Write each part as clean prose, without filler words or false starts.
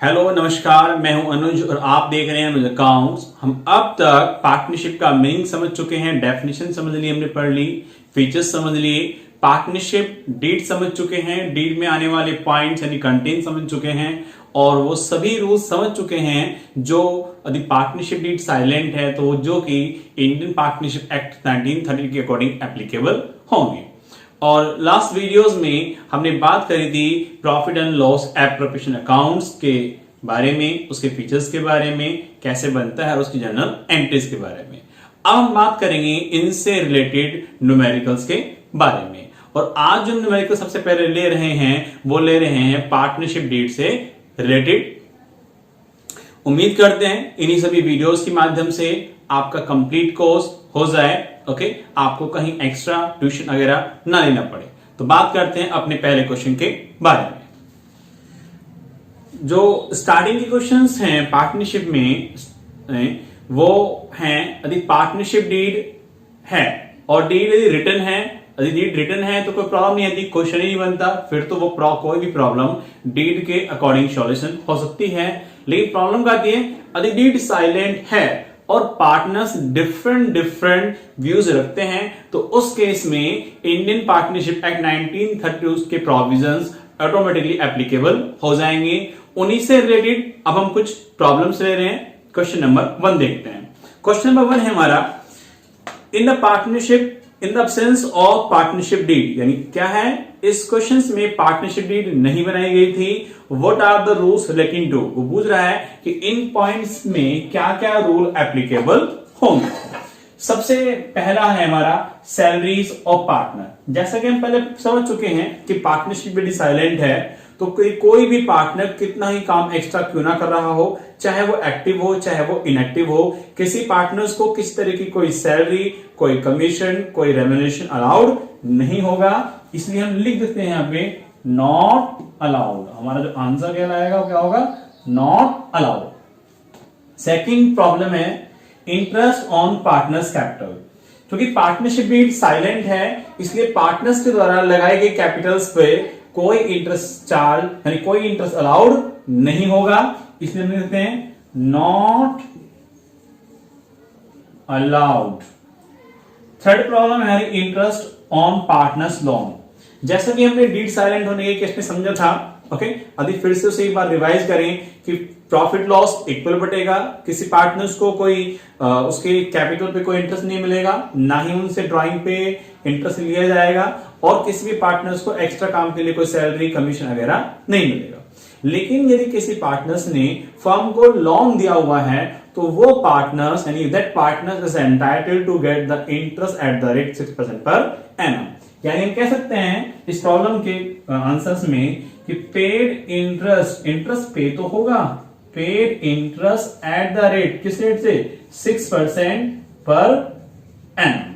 Hello नमस्कार, मैं हूं अनुज और आप देख रहे हैं अनुज अकाउंट्स। हम अब तक पार्टनरशिप का मीनिंग समझ चुके हैं, डेफिनेशन समझ ली, हमने पढ़ ली, फीचर्स समझ लिए, पार्टनरशिप डीड समझ चुके हैं, डीड में आने वाले पॉइंट्स यानी कंटेंट समझ चुके हैं और वो सभी रूल्स समझ चुके हैं जो यदि पार्टनरशिप डीड साइलेंट है तो जो कि इंडियन पार्टनरशिप एक्ट 1930 के अकॉर्डिंग एप्लीकेबल होंगे। और लास्ट वीडियोस में हमने बात करी थी profit and loss appropriation accounts के बारे में, उसके फीचर्स के बारे में, कैसे बनता है और उसकी जर्नल एंट्रीज के बारे में। अब हम बात करेंगे इनसे रिलेटेड न्यूमेरिकल्स के बारे में। और आज जो न्यूमेरिकल सबसे पहले ले रहे हैं वो ले रहे हैं पार्टनरशिप डीड से रिलेटेड। उम्मीद करते हैं इन्हीं सभी वीडियोस के माध्यम से आपका कंप्लीट कोर्स हो जाए। ओके, आपको कहीं एक्स्ट्रा ट्यूशन वगैरह ना लेना पड़े। तो बात करते हैं अपने पहले क्वेश्चन के बारे में। जो स्टार्टिंग के क्वेश्चंस हैं पार्टनरशिप में वो हैं यदि पार्टनरशिप डीड है और डीड यदि रिटर्न है, यदि डीड रिटर्न है तो कोई प्रॉब्लम नहीं, यदि क्वेश्चन ही नहीं बनता फिर तो वो कोई भी प्रॉब्लम डीड के अकॉर्डिंग सॉल्यूशन हो सकती है। लेकिन प्रॉब्लम क्या आती है यदि डीड साइलेंट है और पार्टनर्स डिफरेंट व्यूज रखते हैं तो उस केस में इंडियन पार्टनरशिप एक्ट 1930 के प्रोविजंस ऑटोमेटिकली एप्लीकेबल हो जाएंगे। उन्हीं से रिलेटेड अब हम कुछ प्रॉब्लम्स ले रहे हैं। क्वेश्चन नंबर 1 देखते हैं। क्वेश्चन नंबर 1 है हमारा, in the partnership in the absence of partnership deed, यानी क्या है इस क्वेश्चन में पार्टनरशिप डीड नहीं बनाई गई थी। What are the rules relating to, वो पूछ रहा है कि इन पॉइंट्स में क्या क्या रूल एप्लीकेबल होंगे। सबसे पहला है हमारा सैलरीज ऑफ पार्टनर। जैसा कि हम पहले समझ चुके हैं कि पार्टनरशिप डीड साइलेंट है तो कोई भी पार्टनर कितना ही काम एक्स्ट्रा क्यों ना कर रहा हो, चाहे वो एक्टिव हो चाहे वो इनएक्टिव हो, किसी पार्टनर्स को किस तरह की कोई सैलरी, कोई कमीशन, कोई रेम्युनरेशन अलाउड नहीं होगा। इसलिए हम लिख देते हैं यहां पे नॉट अलाउड। हमारा जो आंसर कहलाएगा वो क्या होगा, नॉट अलाउड। सेकंड प्रॉब्लम है इंटरेस्ट ऑन पार्टनर्स कैपिटल। क्योंकि पार्टनरशिप डीड साइलेंट है इसलिए पार्टनर्स के द्वारा लगाए गए कैपिटल्स पे कोई इंटरेस्ट चार्ज यानी कोई इंटरेस्ट अलाउड नहीं होगा। इसलिए हम लिखते हैं नॉट अलाउड। थर्ड प्रॉब्लम है इंटरेस्ट ऑन पार्टनर्स लोन। जैसा कि हमने डीड साइलेंट होने के केस में समझा था, ओके, अभी फिर से उसे एक बार रिवाइज करें कि प्रॉफिट लॉस इक्वल बटेगा, किसी पार्टनर्स को कोई उसके कैपिटल पे कोई इंटरेस्ट नहीं मिलेगा, ना ही उनसे ड्राइंग पे इंटरेस्ट लिया जाएगा और किसी भी पार्टनर्स को एक्स्ट्रा काम के लिए कोई सैलरी कमीशन वगैरह नहीं मिलेगा। लेकिन यदि किसी पार्टनर्स ने फर्म को लोन दिया हुआ है तो वो पार्टनर्स यानी that partners is entitled to get the interest at the rate 6% per annum. यानी हम कह सकते हैं इस प्रॉब्लम के आंसर्स में कि पेड इंटरेस्ट, इंटरेस्ट पे तो होगा, paid interest at the rate, किस रेट से, 6% per annum.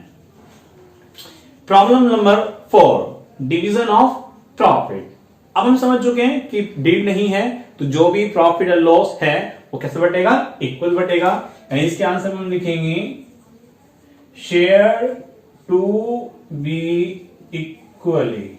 Problem number 4, division of profit. अब हम समझ चुके हैं कि डीड नहीं है तो जो भी प्रॉफिट और लॉस है वो कैसे बटेगा, इक्वल बटेगा। यानी इसके आंसर में हम लिखेंगे शेयर टू बी इक्वली।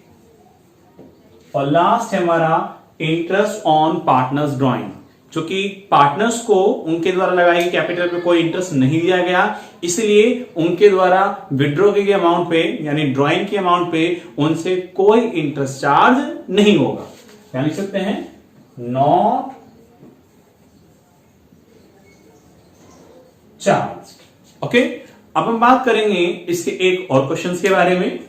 और लास्ट है हमारा इंटरेस्ट ऑन पार्टनर्स ड्राइंग। चूंकि पार्टनर्स को उनके द्वारा लगाई गई कैपिटल पे कोई इंटरेस्ट नहीं दिया गया इसलिए उनके द्वारा विड्रॉ की गई अमाउंट पे यानी ड्राइंग की अमाउंट पे उनसे कोई इंटरेस्ट चार्ज नहीं होगा। क्या लिख सकते हैं, नॉट चार्ज। ओके, अब हम बात करेंगे इसके एक और क्वेश्चन के बारे में।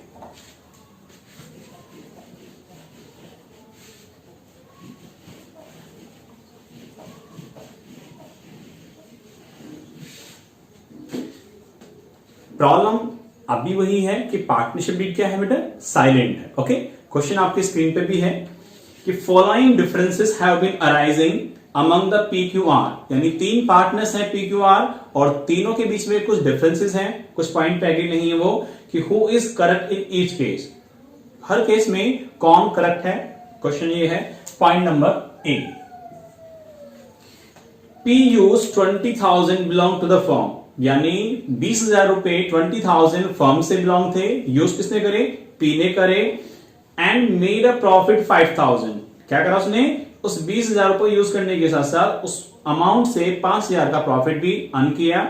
प्रॉब्लम अभी वही है कि पार्टनरशिप डीड क्या है बेटा, साइलेंट है। ओके, क्वेश्चन आपकी स्क्रीन पे भी है कि following differences have been arising among the PQR, यानी 3 पार्टनर्स हैं PQR और तीनों के बीच में कुछ डिफरेंसेस हैं, कुछ पॉइंट पे एग्री नहीं है वो कि who is correct in each case, हर केस में कौन करेक्ट है। क्वेश्चन ये है point number A, P use 20,000 belong to the firm, यानी 20,000 रुपए 20,000 फर्म से बिलोंग थे, यूज किसने करे, P ने करे, एंड मेड अ प्रॉफिट 5,000। क्या करा उसने, उस 20,000 को यूज करने के साथ साथ उस अमाउंट से 5,000 का प्रॉफिट भी अर्न किया।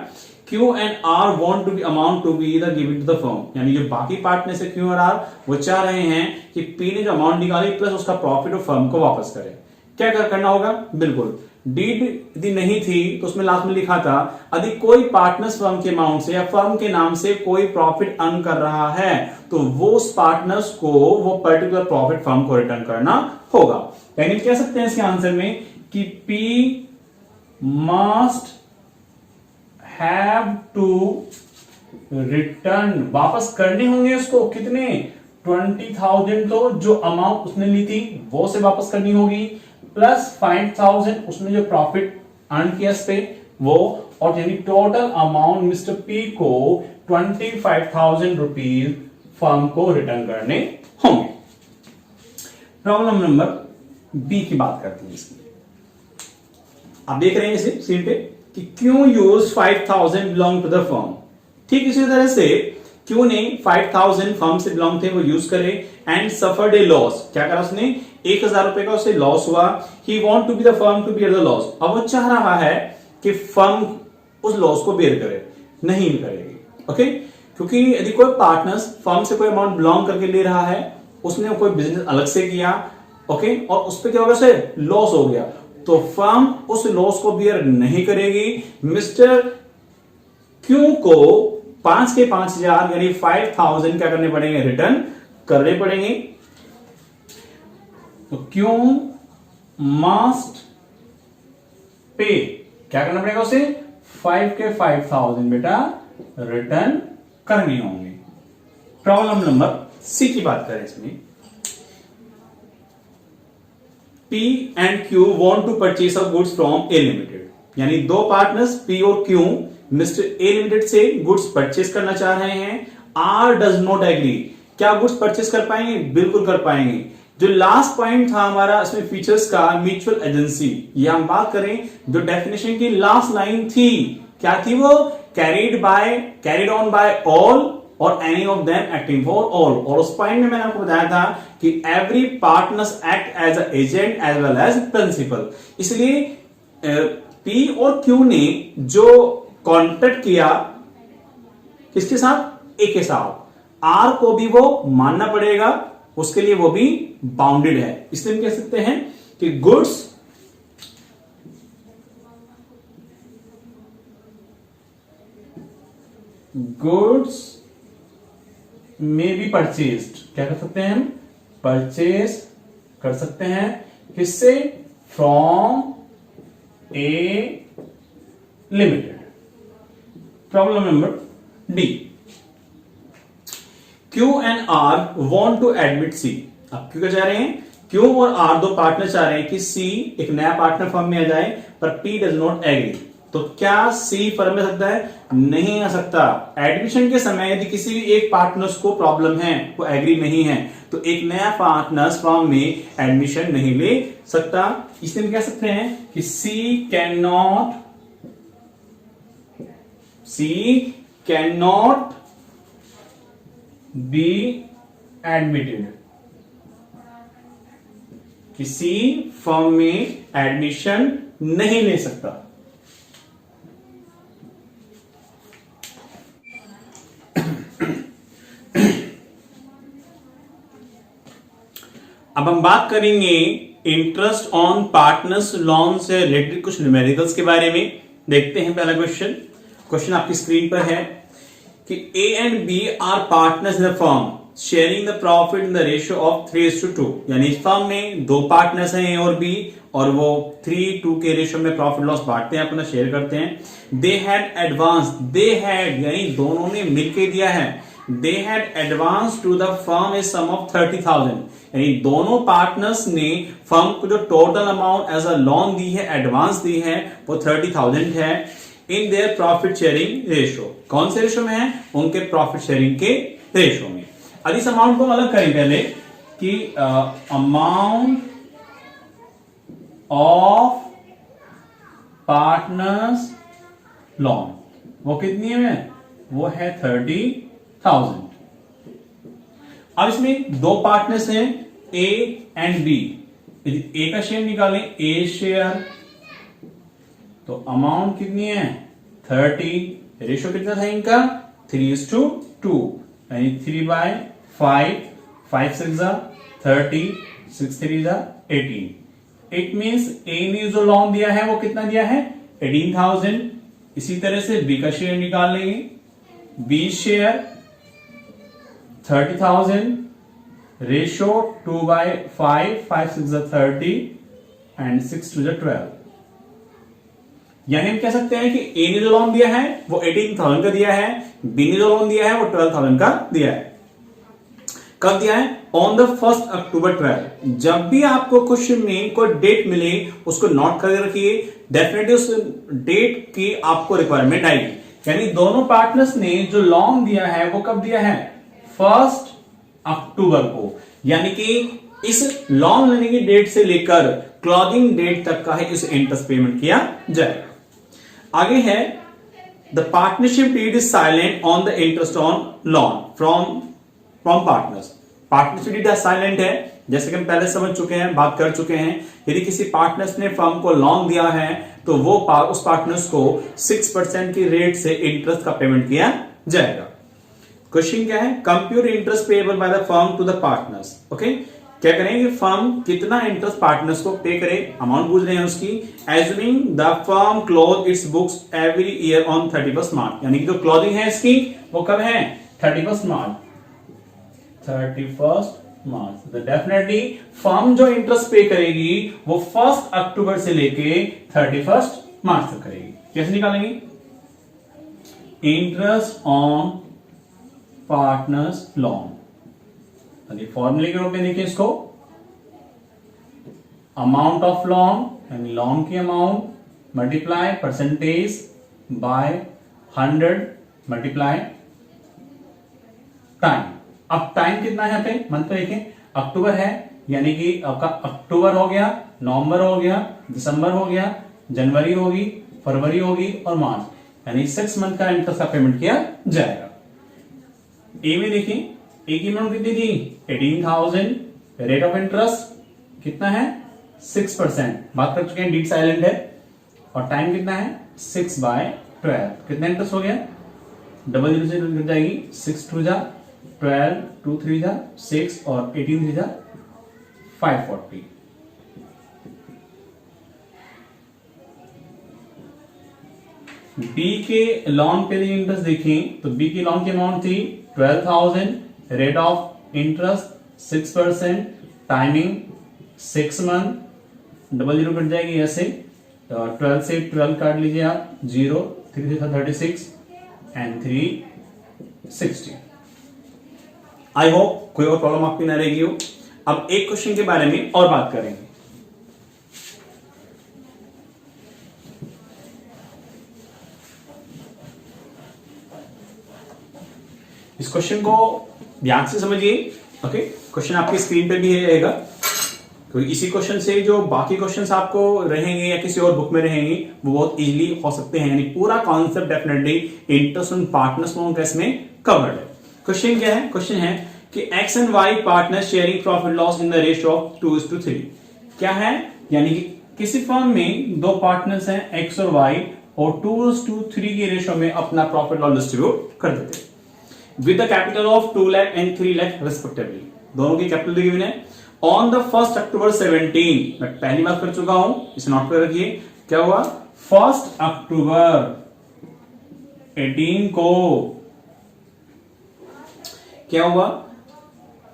Q and R want to be amount to be the given to the firm, यानी जो बाकी पार्टनर्स है Q और R वो चाह रहे हैं कि P ने जो अमाउंट निकाली प्लस उसका प्रॉफिट और फर्म को वापस करे। क्या करना होगा? बिल्कुल डीड यदि नहीं थी तो उसमें लास्ट में लिखा था यदि कोई पार्टनर्स फर्म के अमाउंट से या फर्म के नाम से कोई प्रॉफिट अर्न कर रहा है तो वो उस पार्टनर्स को वो पर्टिकुलर प्रॉफिट फर्म को रिटर्न करना होगा। यानी कह सकते हैं इसके आंसर में कि P must have to return, वापस करने होंगे उसको कितने? 20,000 तो जो अमाउंट उसने ली थी वो से वापस करनी होगी प्लस 5,000 उसने जो प्रॉफिट अर्न किया इस पे वो, और यानी टोटल अमाउंट मिस्टर पी को 25,000 रुपीज फर्म को रिटर्न करने होंगे। प्रॉब्लम नंबर बी की बात करते हैं इसकी। आप देख रहे हैं इसे स्क्रीन पे कि क्यों use 5,000 belong to the firm. ठीक इसी तरह से क्यों ने 5,000 फर्म से बिलोंग थे वो यूज करे एंड सफर्ड ए लॉस। क्या करा उसने? 1,000 रुपए का उसे लॉस हुआ। He want to be the firm to bear the loss. अब वो चाह रहा है कि फर्म उस लॉस को बेयर करे, नहीं करेगी। ओके, क्योंकि यदि कोई पार्टनर्स फर्म से कोई अमाउंट बिलोंग करके ले रहा है, उसने कोई बिजनेस अलग से किया, ओके, और उस पर क्या होगा? उसे लॉस हो गया तो फर्म उस लॉस को बियर नहीं करेगी। मिस्टर क्यू को 5 के 5,000 यानी 5,000 क्या करने पड़ेंगे? रिटर्न करने पड़ेंगे। तो क्यू मस्ट पे क्या करना पड़ेगा उसे? 5 के 5,000 बेटा रिटर्न करने होंगे। प्रॉब्लम नंबर सी की बात करें इसमें। P and Q want to purchase of goods from A Limited, यानी दो पार्टनर्स P और Q मिस्टर A Limited से गुड्स परचेस करना चाह रहे हैं। R does not agree। क्या गुड्स परचेस कर पाएंगे? बिल्कुल कर पाएंगे। जो लास्ट पॉइंट था हमारा इसमें फीचर्स का, म्यूचुअल एजेंसी, ये हम बात करें जो डेफिनेशन की लास्ट लाइन थी, क्या थी वो? Carried on by all or any of them acting for all. और उस पॉइंट में मैंने आपको बताया था कि every partners act as a agent as well as principal. इसलिए पी और क्यू ने जो कॉन्ट्रैक्ट किया किसके साथ? ए के साथ, आर को भी वो मानना पड़ेगा, उसके लिए वो भी बाउंडेड है। इसलिए हम कह सकते हैं कि गुड्स में बी परचेस्ड। क्या कर सकते हैं हम? परचेज कर सकते हैं किससे? From A limited. Problem number D. Q and R want to admit C. अब क्यों क्या चाह रहे हैं? क्यू और आर दो पार्टनर चाह रहे हैं कि सी एक नया पार्टनर फर्म में आ जाए, पर पी डज नॉट एग्री। तो क्या सी फर्म में सकता है? नहीं आ सकता। एडमिशन के समय यदि किसी भी एक पार्टनर्स को प्रॉब्लम है, वो एग्री नहीं है, तो एक नया पार्टनर्स फर्म में एडमिशन नहीं ले सकता। इसलिए हम कह सकते हैं कि सी कैन नॉट बी एडमिटेड। किसी फर्म में एडमिशन नहीं ले सकता। अब हम बात करेंगे इंटरेस्ट ऑन पार्टनर्स लोन से रिलेटेड कुछ न्यूमेरिकल्स के बारे में। देखते हैं पहला क्वेश्चन आपकी स्क्रीन पर है कि A and B are partners in the firm sharing the profit in the ratio of 3:2। यानी इस फर्म में दो पार्टनर्स हैं A और B, और वो 3:2 के रेशियो में प्रॉफिट लॉस बांटते हैं, अपना शेयर करते हैं। दे हैड एडवांस, यानी दोनों ने मिलकर दिया है। They had advance to the firm a sum of 30,000, यानी दोनों पार्टनर्स ने फर्म को जो total amount as a loan दी है, एडवांस दी है, वो 30,000 है। In their profit sharing ratio. कौन से रेशियो में है? उनके प्रॉफिट शेयरिंग के रेशियो में। अब इस अमाउंट को अलग करें पहले कि अमाउंट ऑफ पार्टनर्स लोन वो कितनी है? वो है 30,000। अब इसमें दो पार्टनर्स हैं A एंड B। यदि ए का शेयर निकालें, ए शेयर, तो अमाउंट कितनी है 30, रेशियो कितना था इनका 3:2, यानी 3/5, 5 6 30, 6 3 18। इट मींस ए ने जो लोन दिया है वो कितना दिया है 18,000। इसी तरह से बी का शेयर निकाल लेंगे, बी शेयर 30,000, रेशियो 2/5, 5 6 30 एंड 6 2 12। यानी हम कह सकते हैं कि ए ने जो लोन दिया है वो 18,000 का दिया है, बी ने जो लोन दिया है वो 12,000 का दिया है। कब दिया है? ऑन द 1 अक्टूबर 12। जब भी आपको क्वेश्चन में कोई डेट मिले उसको नोट करके रखिए, डेफिनेटली उस डेट की आपको रिक्वायरमेंट आएगी। यानी दोनों पार्टनर्स ने जो लोन दिया है वो कब दिया है 1 अक्टूबर को, यानी कि इस लोन लेने की डेट से लेकर क्लोजिंग डेट तक का है इस इंटरेस्ट पेमेंट किया जाएगा। आगे है the partnership deed is silent on the interest on loan from partners. Partnership deed silent है, जैसे कि हम पहले समझ चुके हैं, बात कर चुके हैं। यदि किसी पार्टनर्स ने फर्म को लोन दिया है तो वो उस पार्टनर्स को 6% की रेट से इंटरेस्ट का पेमेंट किया जाएगा। क्वेश्चन क्या है? Compute interest payable by the firm to the partners. Okay, क्या करेंगे? फर्म कितना इंटरेस्ट पार्टनर्स को पे करे, अमाउंट पूछ रहे हैं उसकी। Assuming the firm close it's books every year on 31 मार्च, यानी कि जो क्लोजिंग है इसकी वो कब है 31 मार्च। 31 मार्च, तो डेफिनेटली फर्म जो इंटरेस्ट पे करेगी वो 1 अक्टूबर से लेके 31 मार्च तक करेगी। कैसे निकालेंगे? इंटरेस्ट ऑन पार्टनर्स लोन, फॉर्मूले के रूप में देखिए इसको, अमाउंट ऑफ लोन यानी लोन की amount multiply percentage by 100 multiply time. अब टाइम कितना है यहाँ पे, मंथ पे देखें, अक्टूबर है, यानी कि आपका अक्टूबर हो गया, नवंबर हो गया, दिसंबर हो गया, जनवरी होगी, फरवरी होगी और मार्च, यानी 6 मंथ का इंटरेस्ट का पेमेंट किया जाएगा। ए में देखिए, ए की अमाउंट कितनी थी 18,000, रेट ऑफ इंटरेस्ट कितना है 6%, बात कर चुके हैं, डीड साइलेंट है, और टाइम कितना है 6/12। कितना इंटरेस्ट हो गया, डबल जीरो से कट जाएगी, 6 2 12, 2 3 6 और 18 3 540। बी के लोन पे इंटरेस्ट देखें तो बी की लोन की अमाउंट थी 12,000, rate of interest 6%, timing 6 month, double zero cut जाएगी ऐसे, 12 से 12 काट लीजिए आप, 0 3 36 एंड 360। आई होप कोई और प्रॉब्लम आपकी ना रहेगी हो। अब एक क्वेश्चन के बारे में और बात करेंगे। इस क्वेश्चन को ध्यान से समझिए। ओके, क्वेश्चन आपकी स्क्रीन पे भी रहेगा, क्योंकि इसी क्वेश्चन से जो बाकी क्वेश्चंस आपको रहेंगे या किसी और बुक में रहेंगे वो बहुत इजीली हो सकते हैं। यानी पूरा concept definitely interest on partners loan का इसमें कवर्ड है। क्वेश्चन क्या है? क्वेश्चन है कि X and Y partner sharing profit loss in the ratio of 2:3। क्या है? यानी कि किसी फर्म में दो पार्टनर्स हैं एक्स और वाई, और 2:3 की रेशियो में अपना प्रॉफिट लॉस डिस्ट्रीब्यूट कर देते हैं with the capital of 2 lakh and 3 lakh respectively. दोनों की कैपिटल गिवन है। ऑन द 1 अक्टूबर 17, मैं पहली बात कर चुका हूं, इसे नोट कर रखिए। क्या हुआ? 1 अक्टूबर 18 को क्या हुआ?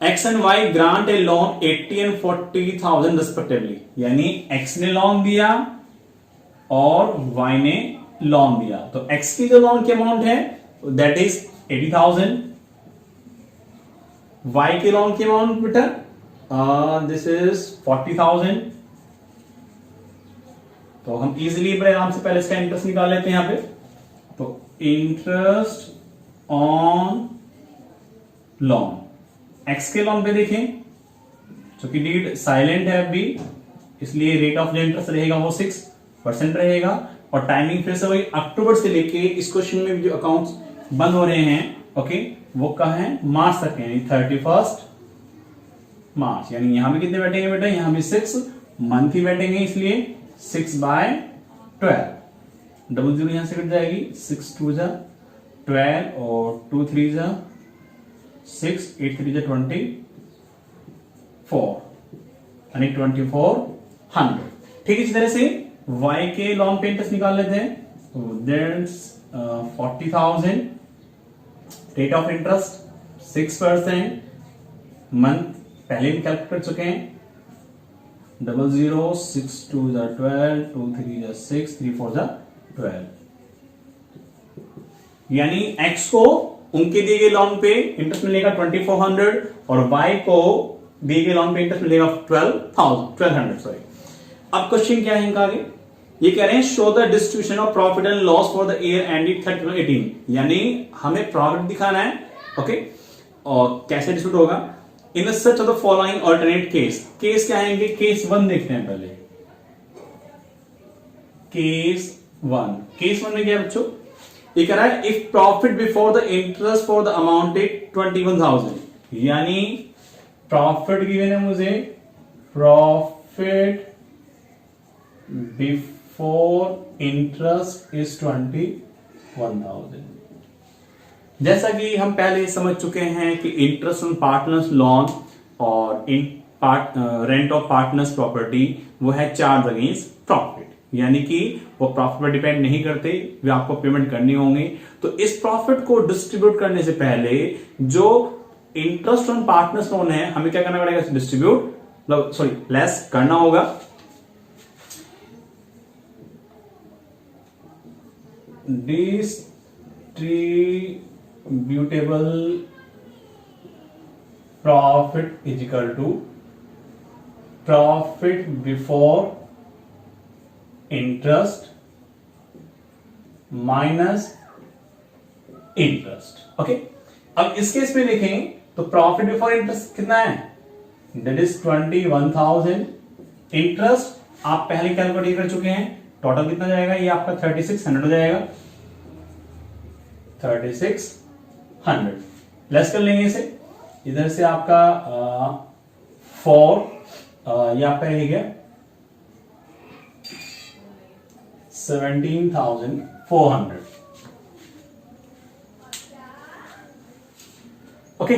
X and Y grant a loan 80 and 40,000 respectively, यानी एक्स ने लोन दिया और वाई ने लोन दिया। तो एक्स की जो लोन की अमाउंट है दैट इज 80,000, वाई के लोन की अमाउंट बेटा दिस इज 40,000। तो हम इजीली बड़े आराम से पहले इसका इंटरेस्ट निकाल लेते हैं यहां पे। तो इंटरेस्ट ऑन लोन, एक्स के लोन पे देखें, क्योंकि डीड साइलेंट है अभी, इसलिए रेट ऑफ इंटरेस्ट रहेगा वो 6% रहेगा, और टाइमिंग फिर से वही अक्टूबर से लेके इस क्वेश्चन में जो अकाउंट्स बंद हो रहे हैं, ओके, वो कहा है मार्च तक, यानी 31 मार्च। यानी यहां भी कितने बैठेंगे बेटा? यहां भी 6 मंथ ही बैठेंगे इसलिए 6/12, डबल जीरो यहां से कट जाएगी, 6 2 जा 12 और 2 3 जा 6, 8 3 जा 24 यानी 2400। ठीक है, इस तरह से y के लॉन्ग पे इंटरेस्ट निकाल लेते हैं। तो that's 40,000, rate of interest 6%, month पहले भी कैलकुलेट कर चुके हैं, 00 6 2 जा 12, 2 3 जा 6, 3 4 जा 12, यानी x को उनके दिए गए लोन पे इंटरेस्ट मिलेगा 2400 और y को दिए गए लोन पे इंटरेस्ट मिलेगा 1200 सॉरी। अब क्वेश्चन क्या है इनका आगे, ये कह रहे हैं show the distribution of profit and loss for the year ended 31/18, यानी हमें प्रॉफिट दिखाना है। ओके, और कैसे डिस्ट्रीब्यूट होगा in such of the following alternate case. Case क्या है इनके, केस 1 देखते हैं पहले। केस 1 में क्या है बच्चों, ये कह रहा है if profit before the interest for the amounted 21,000, यानी प्रॉफिट गिवन है मुझे, प्रॉफिट बिफोर इंटरेस्ट इज 21,000। जैसा कि हम पहले समझ चुके हैं कि इंटरेस्ट ऑन पार्टनर्स लोन और रेंट ऑफ पार्टनर्स प्रॉपर्टी वो है चार्ज अगेंस्ट प्रॉफिट, यानी कि वो प्रॉफिट पर डिपेंड नहीं करते, वे आपको पेमेंट करनी होंगे। तो इस प्रॉफिट को डिस्ट्रीब्यूट करने से पहले जो इंटरेस्ट ऑन पार्टनर्स लोन है हमें क्या करना पड़ेगा, डिस्ट्रीब्यूट सॉरी लेस करना होगा। Distributable profit is equal to profit before interest minus interest. Okay, अब इस केस में देखें तो प्रॉफिट बिफोर इंटरेस्ट कितना है, दैट इज 21,000। इंटरेस्ट आप पहले कैलकुलेट कर चुके हैं, टोटल कितना जाएगा, ये आपका 3600 हो जाएगा, 3600 लेस कर लेंगे इसे, इधर से आपका 4 ये आपका रह गया 17,400। ओके,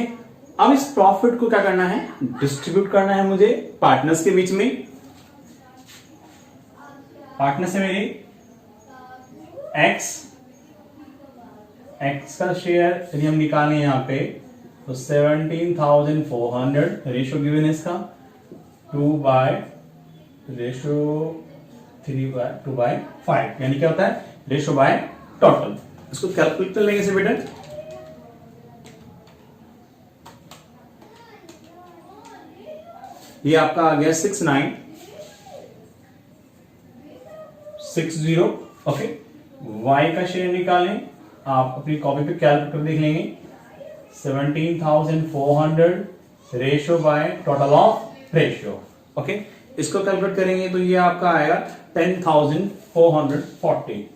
अब इस प्रॉफिट को क्या करना है, डिस्ट्रीब्यूट करना है मुझे पार्टनर्स के बीच में। पार्टनर से मेरी x का शेयर यदि हम निकालें यहां पे तो 17,400, रेशियो गिवन है इसका 2/3/2/5, यानी क्या होता है रेशियो बाय टोटल। इसको कैलकुलेट कर लेंगे इसे बेटा, ये आपका आ गया 6960। ओके, y का शेयर निकालें, आप अपनी कॉपी पे कैलकुलेट कर देख लेंगे, 17,400 ratio by total of ratio. Okay, इसको कैलकुलेट करेंगे तो ये आपका आएगा 10,440।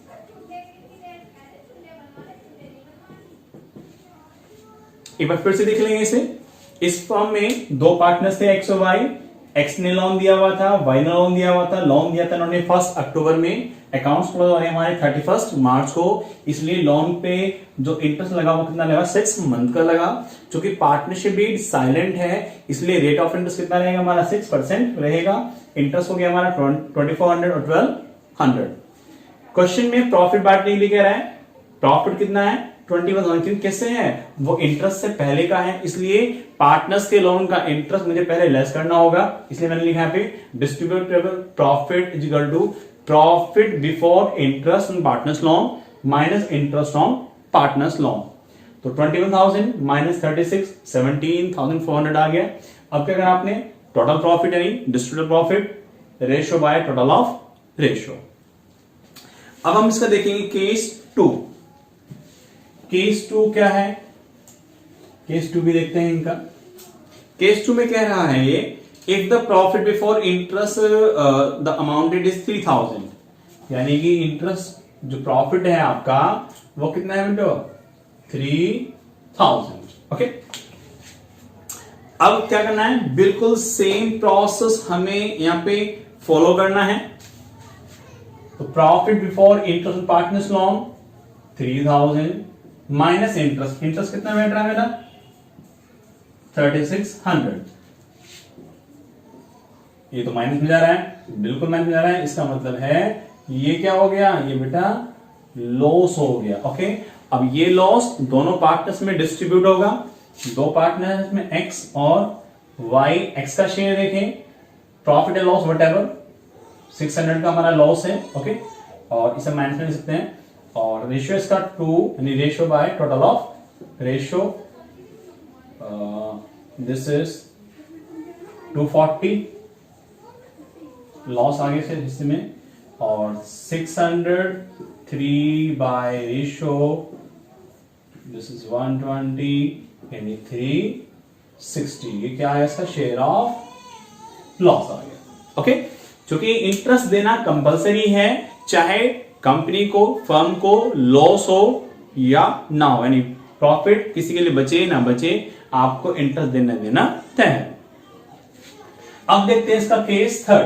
एक बार फिर से देख लेंगे इसे। इस फॉर्म में दो पार्टनर्स थे एक्स और वाई, एक्स ने लोन दिया हुआ था, वाई ने लोन दिया हुआ था। लोन दिया था इन्होंने 1 अक्टूबर में, अकाउंट्स क्लोज हो रहे हैं हमारे 31 मार्च को, इसलिए लोन पे जो इंटरेस्ट लगा वो कितना लगा, 6 मंथ का लगा। क्योंकि पार्टनरशिप डीड साइलेंट है इसलिए रेट ऑफ इंटरेस्ट कितना रहेगा हमारा, 6% रहेगा। इंटरेस्ट हो गया हमारा 2400 और 1200। क्वेश्चन में प्रॉफिट बांटने के लिए कह रहा है, प्रॉफिट कितना है 21,000, कैसे है वो इंटरेस्ट से पहले का है, इसलिए पार्टनर्स के लोन का इंटरेस्ट मुझे पहले लेस करना होगा, इसलिए मैंने लिखा है पे distributable profit is equal to profit before interest on partners loan minus interest on partners loan. तो 21,000 माइनस 36, 17,400 आ गया। अब क्या करना आपने, टोटल प्रॉफिट यानी distributable profit ratio by total of ratio. अब हम इसका देखेंगे केस 2। केस 2 क्या है, केस 2 भी देखते हैं इनका। केस 2 में कह रहा है ये, if the profit before interest the amounted is 3,000, यानी कि इंटरेस्ट जो प्रॉफिट है आपका वो कितना है बेटो, 3,000। ओके, अब क्या करना है, बिल्कुल सेम प्रोसेस हमें यहां पे फॉलो करना है। तो profit before interest and partners loan 3000 minus interest, interest कितना बैठ रहा है मेरा 3600, ये तो माइनस में जा रहा है, बिल्कुल माइनस में जा रहा है, इसका मतलब है ये क्या हो गया, ये बेटा लॉस हो गया। ओके, अब ये लॉस दोनों पार्टनर्स में डिस्ट्रीब्यूट होगा, दो पार्टनर्स में एक्स और वाई, एक्स का शेयर देखें, प्रॉफिट एंड लॉस व्हाटएवर 600 का हमारा लॉस है। ओके, और इसे माइनस में ले सकते हैं, और रेशियो इसका 2 यानी ratio by total of ratio, this is 240 loss आगे से हिस्से में, और 603 बाय रेशियो दिस इज 120 यानी 360, ये क्या है इसका शेयर ऑफ लॉस आ गया। ओके, क्योंकि इंटरेस्ट देना कंपलसरी है, चाहे कंपनी को, फर्म को लॉस हो या ना हो, यानी प्रॉफिट किसी के लिए बचे ना बचे, आपको इंटरेस्ट देना तय है। अब देखते हैं इसका केस थर्ड।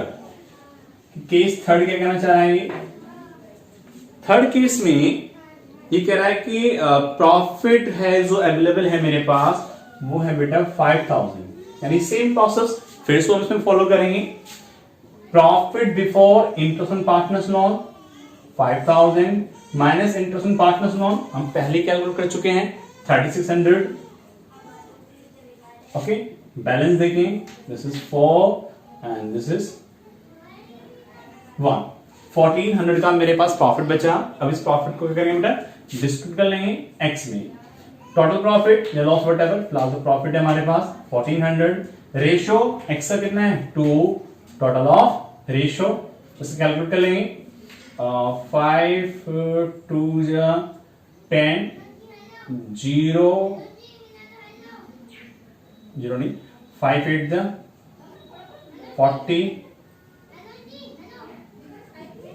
केस थर्ड क्या कहना चाह रहा है ये? थर्ड केस में ये कह रहा है कि प्रॉफिट है जो अवेलेबल है मेरे पास वो है बेटा 5000, यानी सेम प्रोसेस फिर से हम इसमें फॉलो करेंगे। Profit before interest and partners loan 5000 minus interest and partners loan हम पहले कैलकुलेट कर चुके हैं 3600। ओके, बैलेंस देखें, this is 4 and this is 1, 1400 का मेरे पास प्रॉफिट बचा। अब इस प्रॉफिट को क्या करेंगे बेटा, डिस्ट्रीब्यूट कर लेंगे एक्स में, टोटल प्रॉफिट या loss whatever plus the profit है हमारे पास 1400, रेशियो एक्स का कितना है 2, टोटल ऑफ रेशियो इसे कैलकुलेट कर लेंगे, 5 2 10 0 0 नहीं 5 8 40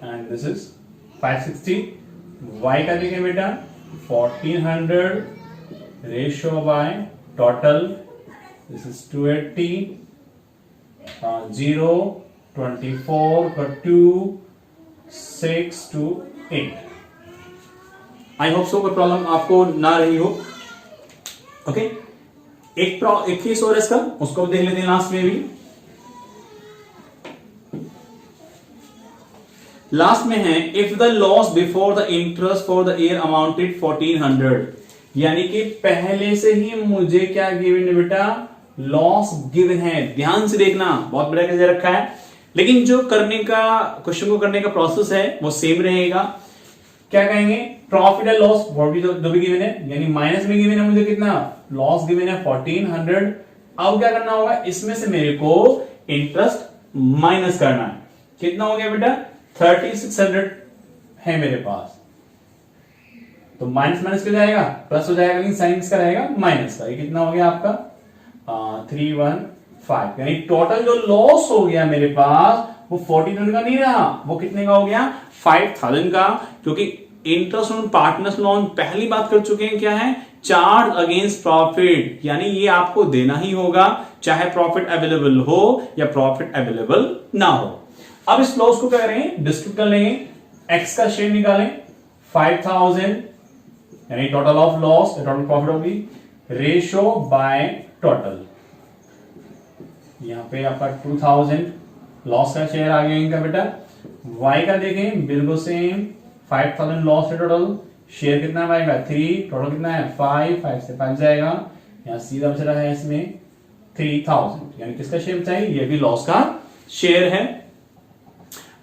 एंड दिस इज 560। y का देखें बेटा 1400 ratio by total this is 280 0 24 का 2 6 to 8। आई होप सो कोई प्रॉब्लम आपको ना रही हो। ओके, एक केस और इसका, उसको देख लेते हैं लास्ट में भी। लास्ट में है if the loss before the interest for the year amounted 1400, यानी कि पहले से ही मुझे क्या गिवन है बेटा, लॉस गिवन है। ध्यान से देखना, बहुत बड़ा कैसे रखा है, लेकिन जो करने का क्वेश्चन को करने का प्रोसेस है वो सेम रहेगा। क्या कहेंगे, प्रॉफिट एंड लॉस वो भी दो भी गिवन है, यानी माइनस में गिवन है मुझे कितना, लॉस गिवन है 1400। अब क्या करना होगा, इसमें से मेरे को इंटरेस्ट माइनस करना है। कितना हो गया बेटा 3600 है मेरे पास, तो माइनस माइनस क्या जाएगा प्लस हो जाएगा, लेकिन साइन किसका रहेगा माइनस का। ये कितना हो गया आपका 315, यानी टोटल जो लॉस हो गया मेरे पास वो 1400 का नहीं रहा, वो कितने का हो गया 5000 का, क्योंकि इंटरेस्ट ऑन पार्टनर्स लोन पहली बात कर चुके हैं क्या है, चार्ज अगेंस्ट प्रॉफिट, यानी ये आपको देना ही होगा चाहे प्रॉफिट अवेलेबल हो या प्रॉफिट अवेलेबल ना हो। अब इस लॉस को क्या करेंगे, डिस्ट्रीब्यूट कर लेंगे, एक्स का शेयर निकालें 5000 यानी total of loss, total profit होगी रेशियो बाय टोटल, यहां पे आपका 2000 लॉस का शेयर आ गया इनका बेटा। वाई का देखें बिल्कुल सेम, 5000 लॉस है टोटल, शेयर कितना आएगा 3, टोटल कितना है 5 से 5 जाएगा, यहां सीधा बच रहा है इसमें 3000, यानी किसका शेयर चाहिए, ये भी लॉस का शेयर है।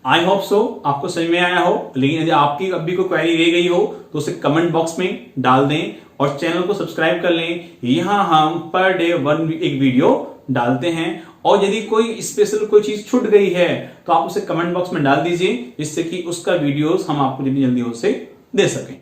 आई होप सो आपको समझ में आया हो, लेकिन यदि आपकी अभी कोई क्वेरी रह गई हो तो उसे कमेंट बॉक्स में डाल दें और चैनल को सब्सक्राइब कर लें। यहां हम पर डे एक वीडियो डालते हैं, और यदि कोई स्पेशल कोई चीज छूट गई है तो आप उसे कमेंट बॉक्स में डाल दीजिए, जिससे कि उसका वीडियोस हम आपको जितनी जल्दी हो से दे सकें।